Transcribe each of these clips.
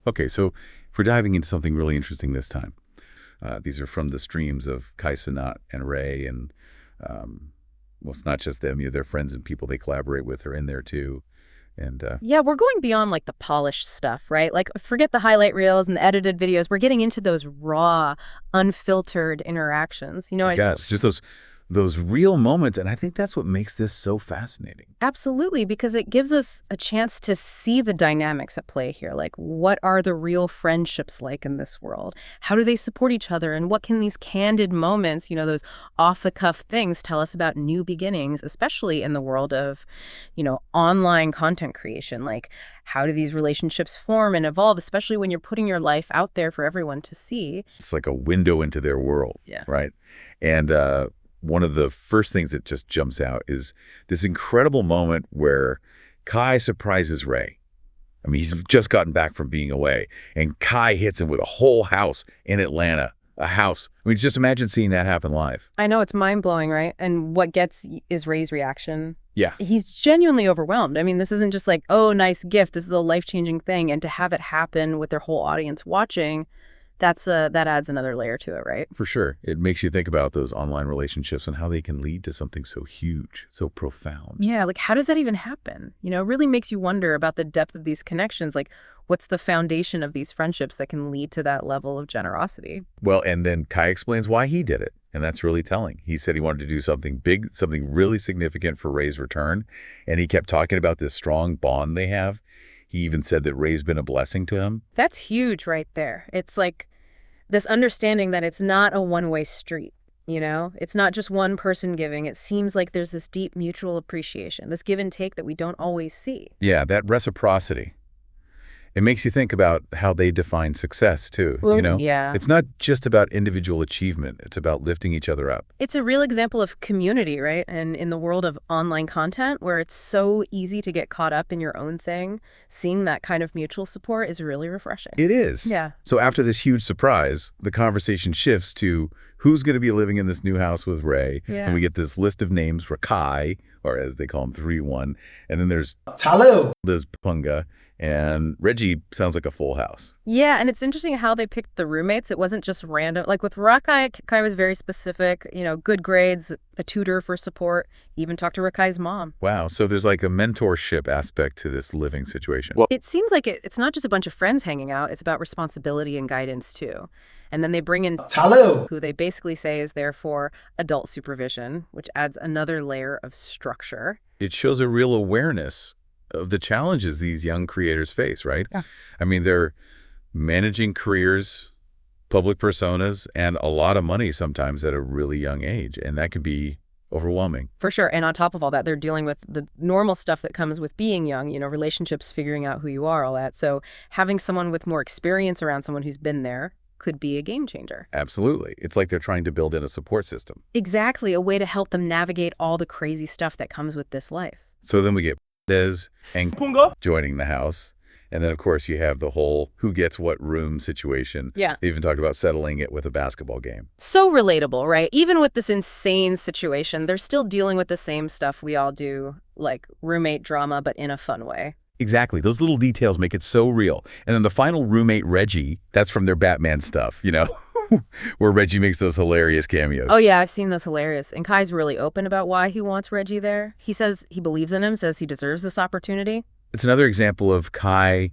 Okay, so we're diving into something really interesting this time. These are from the streams of Cenat and Ray, and well, it's not just them. Their friends and people they collaborate with are in there too. And Yeah, we're going beyond like the polished stuff, right? Like forget the highlight reels and the edited videos. We're getting into those raw, unfiltered interactions. I guess just those real moments, and I think that's what makes this so fascinating. Absolutely, because it gives us a chance to see the dynamics at play here. Like, what are the real friendships like in this world? How do they support each other? And what can these candid moments, those off-the-cuff things tell us about new beginnings, especially in the world of, online content creation? Like, how do these relationships form and evolve, especially when you're putting your life out there for everyone to see? It's like a window into their world, right? And one of the first things that just jumps out is this incredible moment where Kai surprises Ray. I mean, he's just gotten back from being away, and Kai hits him with a whole house in Atlanta. A house. I mean, just imagine seeing that happen live. I know, it's mind-blowing, right? And what gets is Ray's reaction. Yeah. He's genuinely overwhelmed. I mean, this isn't just like, oh, nice gift. This is a life-changing thing. And to have it happen with their whole audience watching, that adds another layer to it, right? For sure. It makes you think about those online relationships and how they can lead to something so huge, so profound. Yeah, like how does that even happen? It really makes you wonder about the depth of these connections. Like, what's the foundation of these friendships that can lead to that level of generosity? Well, and then Kai explains why he did it. And that's really telling. He said he wanted to do something big, something really significant for Ray's return. And he kept talking about this strong bond they have. He even said that Ray's been a blessing to him. That's huge right there. It's like this understanding that it's not a one-way street, It's not just one person giving. It seems like there's this deep mutual appreciation, this give and take that we don't always see. Yeah, that reciprocity. It makes you think about how they define success, too, Yeah. It's not just about individual achievement. It's about lifting each other up. It's a real example of community, right? And in the world of online content, where it's so easy to get caught up in your own thing, seeing that kind of mutual support is really refreshing. It is. Yeah. So after this huge surprise, the conversation shifts to who's going to be living in this new house with Ray. Yeah. And we get this list of names, Rakai, or as they call him, 3-1. And then there's Liz Punga. And Reggie sounds like a full house. Yeah, and it's interesting how they picked the roommates. It wasn't just random. Like with Rakai, Kai was very specific, good grades, a tutor for support, even talked to Rakai's mom. Wow, so there's like a mentorship aspect to this living situation. Well, it seems like it's not just a bunch of friends hanging out. It's about responsibility and guidance, too. And then they bring in who they basically say is there for adult supervision, which adds another layer of structure. It shows a real awareness of the challenges these young creators face, right? Yeah. I mean, they're managing careers, public personas, and a lot of money sometimes at a really young age. And that can be overwhelming. For sure. And on top of all that, they're dealing with the normal stuff that comes with being young, relationships, figuring out who you are, all that. So having someone with more experience around someone who's been there could be a game changer. Absolutely. It's like they're trying to build in a support system. Exactly. A way to help them navigate all the crazy stuff that comes with this life. So then we get Des and Punga joining the house. And then, of course, you have the whole who gets what room situation. Yeah. They even talked about settling it with a basketball game. So relatable, right? Even with this insane situation, they're still dealing with the same stuff we all do, like roommate drama, but in a fun way. Exactly. Those little details make it so real. And then the final roommate, Reggie, that's from their Batman stuff, where Reggie makes those hilarious cameos. Oh, yeah, I've seen those hilarious. And Kai's really open about why he wants Reggie there. He says he believes in him, says he deserves this opportunity. It's another example of Kai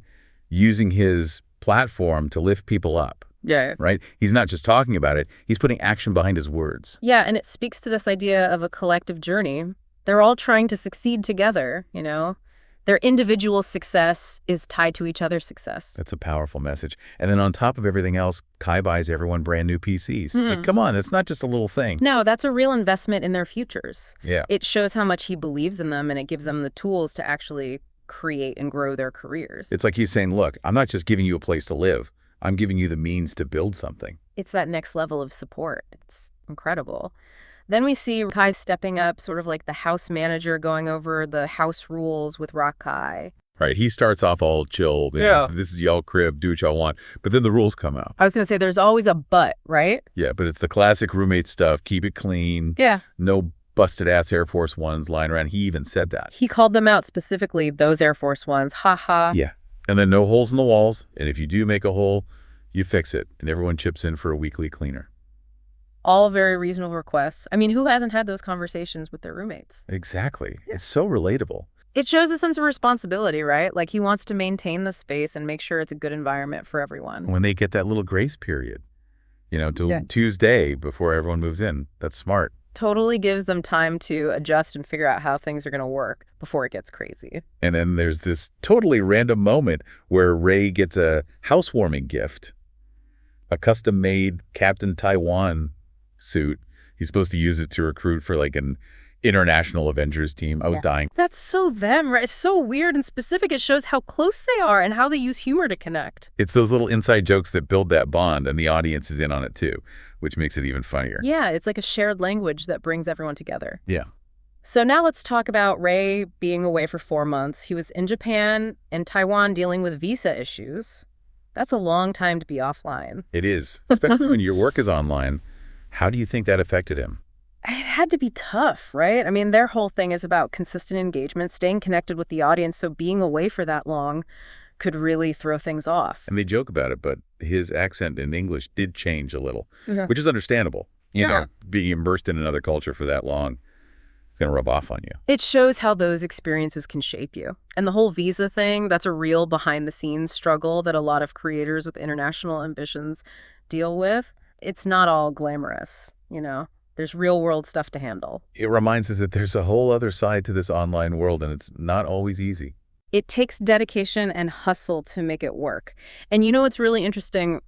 using his platform to lift people up. Yeah. Right? He's not just talking about it. He's putting action behind his words. Yeah, and it speaks to this idea of a collective journey. They're all trying to succeed together, Their individual success is tied to each other's success. That's a powerful message. And then on top of everything else, Kai buys everyone brand new PCs. Like, come on, it's not just a little thing. No, that's a real investment in their futures. Yeah. It shows how much he believes in them, and it gives them the tools to actually create and grow their careers. It's like he's saying, look, I'm not just giving you a place to live. I'm giving you the means to build something. It's that next level of support. It's incredible. Then we see Kai stepping up, sort of like the house manager, going over the house rules with Rakai. Right. He starts off all chill. Yeah. This is y'all crib. Do what y'all want. But then the rules come out. I was going to say there's always a but, right? Yeah, but it's the classic roommate stuff. Keep it clean. Yeah. No busted-ass Air Force Ones lying around. He even said that. He called them out specifically, those Air Force Ones. Ha ha. Yeah. And then no holes in the walls. And if you do make a hole, you fix it. And everyone chips in for a weekly cleaner. All very reasonable requests. I mean, who hasn't had those conversations with their roommates? Exactly. It's so relatable. It shows a sense of responsibility, right? Like he wants to maintain the space and make sure it's a good environment for everyone. When they get that little grace period, till Tuesday before everyone moves in, that's smart. Totally gives them time to adjust and figure out how things are going to work before it gets crazy. And then there's this totally random moment where Ray gets a housewarming gift, a custom-made Captain Taiwan suit. He's supposed to use it to recruit for like an international Avengers team. I was dying. That's so them, right? It's so weird and specific. It shows how close they are and how they use humor to connect. It's those little inside jokes that build that bond, and the audience is in on it too, which makes it even funnier. Yeah, it's like a shared language that brings everyone together. Yeah. So now let's talk about Ray being away for 4 months. He was in Japan and Taiwan dealing with visa issues. That's a long time to be offline. It is, especially when your work is online. How do you think that affected him? It had to be tough, right? I mean, their whole thing is about consistent engagement, staying connected with the audience, so being away for that long could really throw things off. And they joke about it, but his accent in English did change a little, which is understandable. Being immersed in another culture for that long, it's going to rub off on you. It shows how those experiences can shape you. And the whole visa thing, that's a real behind-the-scenes struggle that a lot of creators with international ambitions deal with. It's not all glamorous, There's real-world stuff to handle. It reminds us that there's a whole other side to this online world, and it's not always easy. It takes dedication and hustle to make it work. And what's really interesting?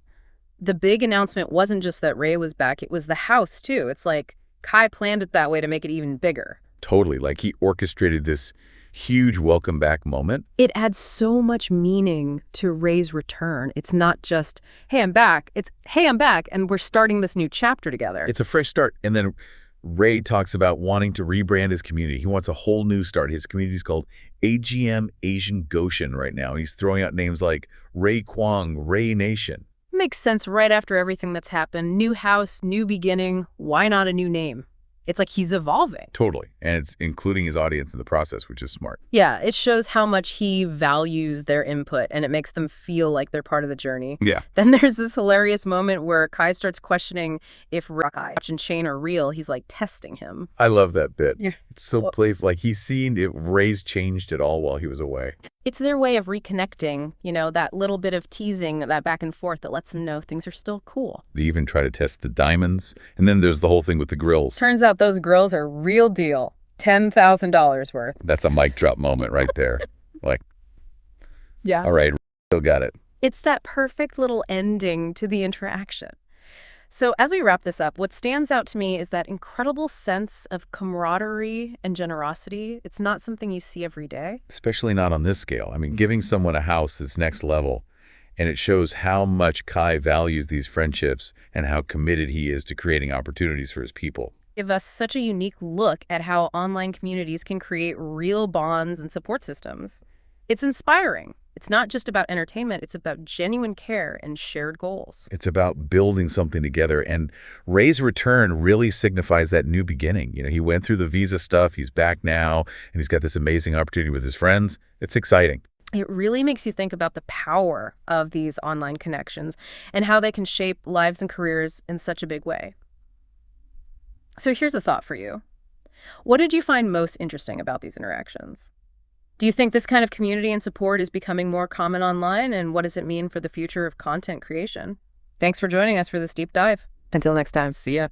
The big announcement wasn't just that Ray was back. It was the house, too. It's like Kai planned it that way to make it even bigger. Totally. Like he orchestrated this huge welcome back moment. It adds so much meaning to Ray's return. It's not just, hey, I'm back. It's, hey, I'm back, and we're starting this new chapter together. It's a fresh start. And then Ray talks about wanting to rebrand his community. He wants a whole new start. His community is called AGM Asian Goshen right now. He's throwing out names like Ray Kwong, Ray Nation. Makes sense right after everything that's happened. New house, new beginning. Why not a new name? It's like he's evolving. Totally. And it's including his audience in the process, which is smart. Yeah, it shows how much he values their input, and it makes them feel like they're part of the journey. Yeah. Then there's this hilarious moment where Kai starts questioning if Rakai and Shane are real. He's like testing him. I love that bit. Yeah. It's so playful. Like he's seen if Ray's changed at all while he was away. It's their way of reconnecting, that little bit of teasing, that back and forth that lets them know things are still cool. They even try to test the diamonds. And then there's the whole thing with the grills. Turns out those grills are real deal. $10,000 worth. That's a mic drop moment right there. Yeah. All right, still got it. It's that perfect little ending to the interaction. So as we wrap this up, what stands out to me is that incredible sense of camaraderie and generosity. It's not something you see every day. Especially not on this scale. I mean, giving someone a house that's next level, and it shows how much Kai values these friendships and how committed he is to creating opportunities for his people. Give us such a unique look at how online communities can create real bonds and support systems. It's inspiring. It's not just about entertainment. It's about genuine care and shared goals. It's about building something together. And Ray's return really signifies that new beginning. He went through the visa stuff. He's back now, and he's got this amazing opportunity with his friends. It's exciting. It really makes you think about the power of these online connections and how they can shape lives and careers in such a big way. So here's a thought for you. What did you find most interesting about these interactions? Do you think this kind of community and support is becoming more common online, and what does it mean for the future of content creation? Thanks for joining us for this deep dive. Until next time, see ya.